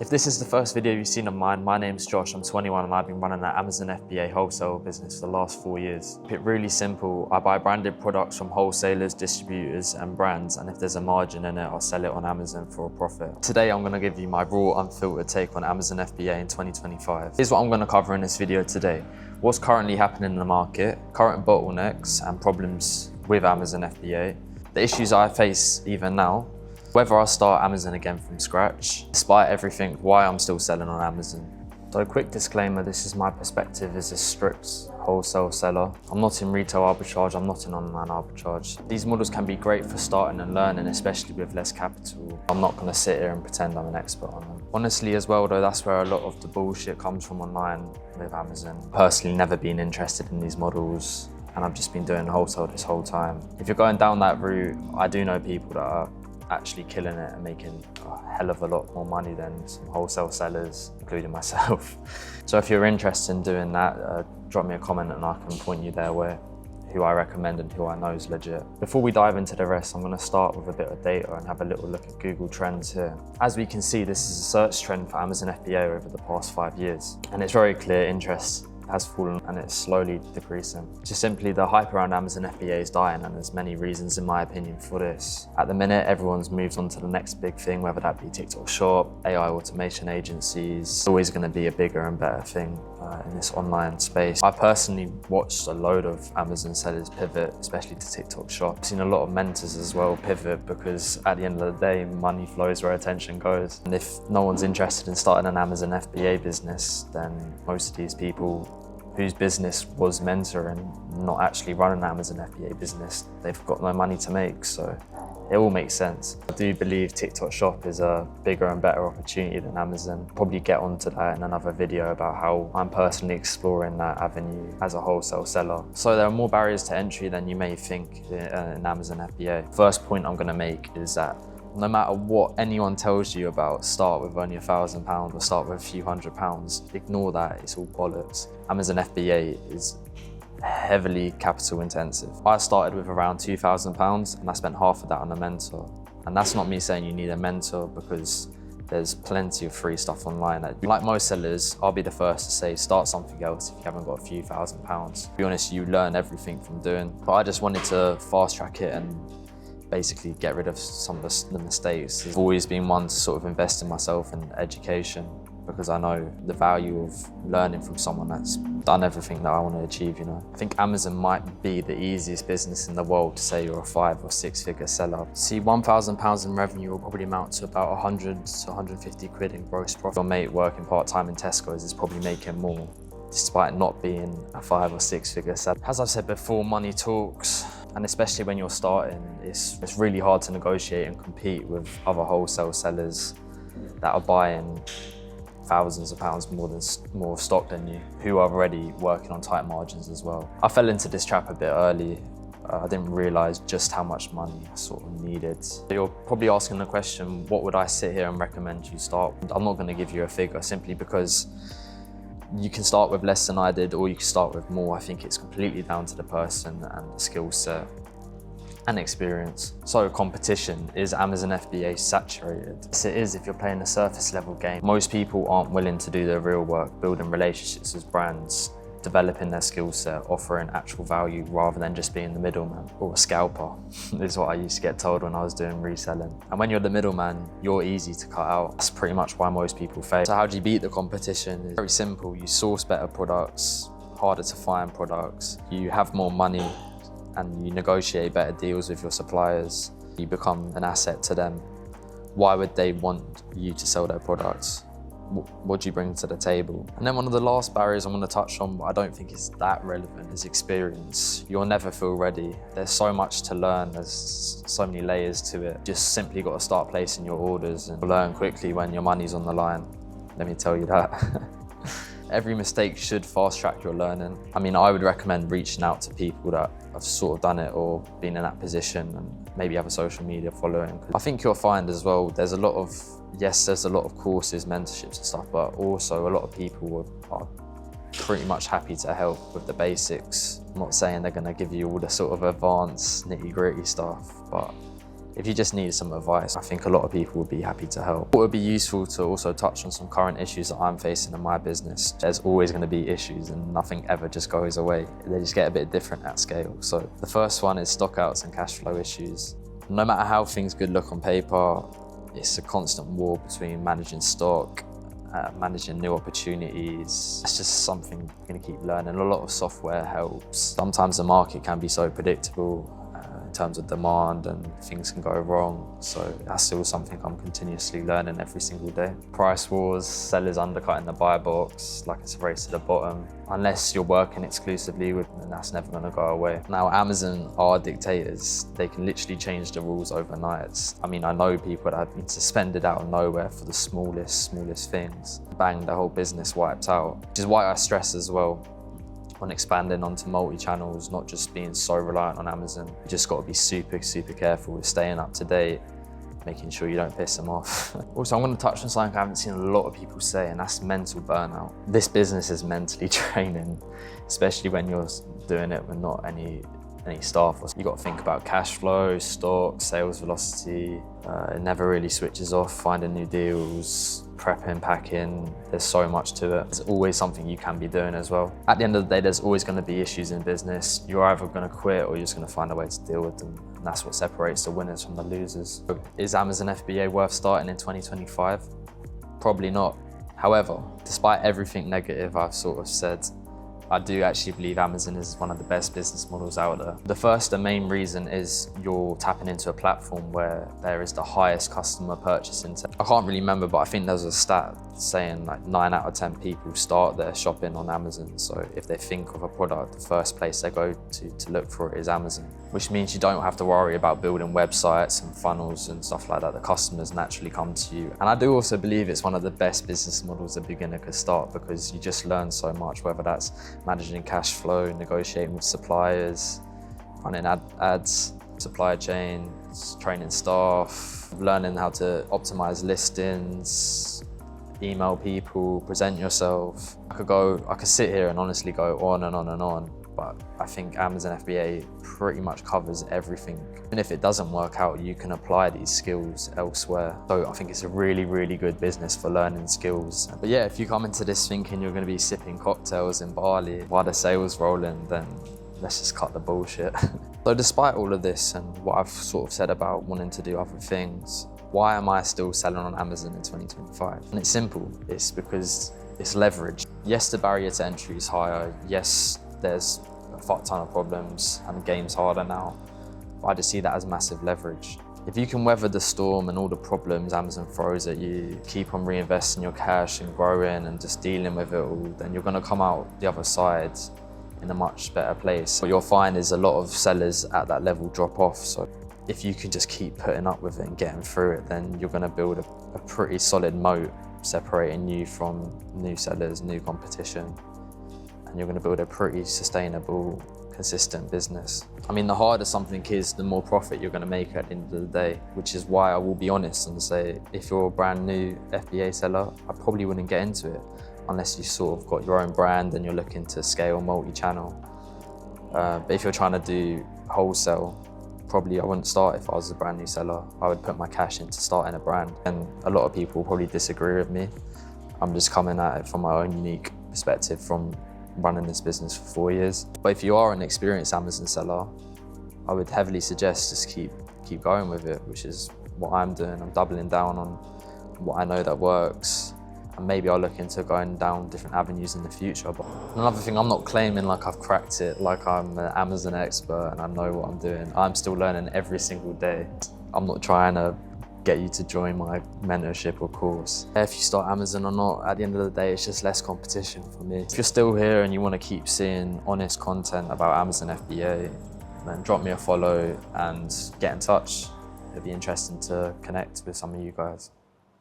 If this is the first video you've seen of mine, my name's Josh, I'm 21 and I've been running that Amazon FBA wholesale business for the last 4 years. Keep it really simple, I buy branded products from wholesalers, distributors and brands, and if there's a margin in it, I'll sell it on Amazon for a profit. Today I'm going to give you my raw, unfiltered take on Amazon FBA in 2025. Here's what I'm going to cover in this video today. What's currently happening in the market, current bottlenecks and problems with Amazon FBA, the issues I face even now, whether I start Amazon again from scratch, despite everything, why I'm still selling on Amazon. So a quick disclaimer, this is my perspective as a strict wholesale seller. I'm not in retail arbitrage, I'm not in online arbitrage. These models can be great for starting and learning, especially with less capital. I'm not gonna sit here and pretend I'm an expert on them. Honestly as well though, that's where a lot of the bullshit comes from online with Amazon. Personally never been interested in these models and I've just been doing wholesale this whole time. If you're going down that route, I do know people that are actually killing it and making a hell of a lot more money than some wholesale sellers, including myself. So if you're interested in doing that, drop me a comment and I can point you there who I recommend and who I know is legit. Before we dive into the rest, I'm going to start with a bit of data and have a little look at Google Trends here. As we can see, this is a search trend for Amazon FBA over the past 5 years. And it's very clear interest has fallen and it's slowly decreasing. Just simply the hype around Amazon FBA is dying, and there's many reasons in my opinion for this. At the minute, everyone's moved on to the next big thing, whether that be TikTok Shop, AI automation agencies. It's always going to be a bigger and better thing in this online space. I personally watched a load of Amazon sellers pivot, especially to TikTok Shop. I've seen a lot of mentors as well pivot because at the end of the day, money flows where attention goes. And if no one's interested in starting an Amazon FBA business, then most of these people whose business was mentoring, not actually running an Amazon FBA business, they've got no money to make, so it all makes sense. I do believe TikTok Shop is a bigger and better opportunity than Amazon. Probably get onto that in another video about how I'm personally exploring that avenue as a wholesale seller. So there are more barriers to entry than you may think in Amazon FBA. First point I'm gonna make is that no matter what anyone tells you about start with only £1,000 or start with a few £100, ignore that, it's all bollocks. Amazon FBA is heavily capital intensive. I started with around £2,000 and I spent half of that on a mentor. And that's not me saying you need a mentor, because there's plenty of free stuff online. Like most sellers, I'll be the first to say start something else if you haven't got a few £1,000s. To be honest, you learn everything from doing. But I just wanted to fast track it and basically get rid of some of the mistakes. I've always been one to sort of invest in myself and education, because I know the value of learning from someone that's done everything that I want to achieve, you know. I think Amazon might be the easiest business in the world to say you're a 5 or 6 figure seller. See, £1,000 in revenue will probably amount to about 100 to 150 quid in gross profit. Your mate working part-time in Tesco's is probably making more, despite not being a 5 or 6 figure seller. As I've said before, money talks. And especially when you're starting, it's really hard to negotiate and compete with other wholesale sellers that are buying thousands of pounds more stock than you, who are already working on tight margins as well. I fell into this trap a bit early. I didn't realise just how much money I sort of needed. You're probably asking the question, what would I sit here and recommend you start? I'm not going to give you a figure simply because you can start with less than I did, or you can start with more. I think it's completely down to the person and the skill set and experience. So competition, is Amazon FBA saturated? Yes, it is if you're playing a surface level game. Most people aren't willing to do the real work, building relationships with brands, developing their skill set, offering actual value rather than just being the middleman or a scalper, is what I used to get told when I was doing reselling. And when you're the middleman, you're easy to cut out. That's pretty much why most people fail. So how do you beat the competition? It's very simple. You source better products, harder to find products, you have more money and you negotiate better deals with your suppliers. You become an asset to them. Why would they want you to sell their products? What do you bring to the table? And then one of the last barriers I'm going to touch on, but I don't think it's that relevant, is experience. You'll never feel ready. There's so much to learn. There's so many layers to it. Just simply got to start placing your orders and learn quickly when your money's on the line. Let me tell you that. Every mistake should fast track your learning. I mean, I would recommend reaching out to people that have sort of done it or been in that position and maybe have a social media following. I think you'll find as well, there's a lot of courses, mentorships and stuff, but also a lot of people are pretty much happy to help with the basics. I'm not saying they're gonna give you all the sort of advanced nitty-gritty stuff, but If you just need some advice, I think a lot of people would be happy to help. It would be useful to also touch on some current issues that I'm facing in my business. There's always going to be issues and nothing ever just goes away. They just get a bit different at scale. So the first one is stockouts and cash flow issues. No matter how things could look on paper, it's a constant war between managing stock, managing new opportunities. It's just something you're going to keep learning. A lot of software helps. Sometimes the market can be so predictable in terms of demand, and things can go wrong. So that's still something I'm continuously learning every single day. Price wars, sellers undercutting the buy box, like it's a race to the bottom. Unless you're working exclusively with them, that's never going to go away. Now, Amazon are dictators. They can literally change the rules overnight. I mean, I know people that have been suspended out of nowhere for the smallest things. Bang, the whole business wiped out. Which is why I stress as well on expanding onto multi-channels, not just being so reliant on Amazon. You just got to be super careful with staying up to date, making sure you don't piss them off. Also, I'm going to touch on something I haven't seen a lot of people say, and that's mental burnout. This business is mentally draining, especially when you're doing it with not any staff. You got to think about cash flow, stock, sales velocity. It never really switches off, finding new deals, prepping, packing. There's so much to it. There's always something you can be doing as well. At the end of the day, there's always going to be issues in business. You're either going to quit or you're just going to find a way to deal with them. And that's what separates the winners from the losers. Is Amazon FBA worth starting in 2025? Probably not. However, despite everything negative I've sort of said, I do actually believe Amazon is one of the best business models out there. The first and main reason is you're tapping into a platform where there is the highest customer purchase intent. I can't really remember, but I think there's a stat saying like 9 out of 10 people start their shopping on Amazon. So if they think of a product, the first place they go to look for it is Amazon, which means you don't have to worry about building websites and funnels and stuff like that. The customers naturally come to you. And I do also believe it's one of the best business models a beginner could start, because you just learn so much, whether that's managing cash flow, negotiating with suppliers, running ads, supply chain, training staff, learning how to optimize listings, email people, present yourself. I could sit here and honestly go on and on and on, but I think Amazon FBA pretty much covers everything. And if it doesn't work out, you can apply these skills elsewhere. So I think it's a really good business for learning skills. But yeah, if you come into this thinking you're going to be sipping cocktails in Bali while the sales rolling, then let's just cut the bullshit. So despite all of this and what I've sort of said about wanting to do other things, why am I still selling on Amazon in 2025? And it's simple. It's because it's leverage. Yes, the barrier to entry is higher. Yes, there's a fuck ton of problems and the game's harder now. But I just see that as massive leverage. If you can weather the storm and all the problems Amazon throws at you, keep on reinvesting your cash and growing and just dealing with it all, then you're gonna come out the other side in a much better place. What you'll find is a lot of sellers at that level drop off. So if you can just keep putting up with it and getting through it, then you're gonna build a pretty solid moat separating you from new sellers, new competition. And you're going to build a pretty sustainable, consistent business. I mean, the harder something is, the more profit you're going to make at the end of the day, which is why I will be honest and say, if you're a brand new FBA seller, I probably wouldn't get into it unless you sort of got your own brand and you're looking to scale multi-channel. But if you're trying to do wholesale, probably I wouldn't start if I was a brand new seller. I would put my cash into starting a brand. And a lot of people probably disagree with me. I'm just coming at it from my own unique perspective from running this business for 4 years. But if you are an experienced Amazon seller, I would heavily suggest just keep going with it, which is what I'm doing. I'm doubling down on what I know that works. And maybe I'll look into going down different avenues in the future. But another thing, I'm not claiming like I've cracked it, like I'm an Amazon expert and I know what I'm doing. I'm still learning every single day. I'm not trying to get you to join my mentorship or course. If you start Amazon or not, at the end of the day, it's just less competition for me. If you're still here and you want to keep seeing honest content about Amazon FBA, then drop me a follow and get in touch. It'd be interesting to connect with some of you guys.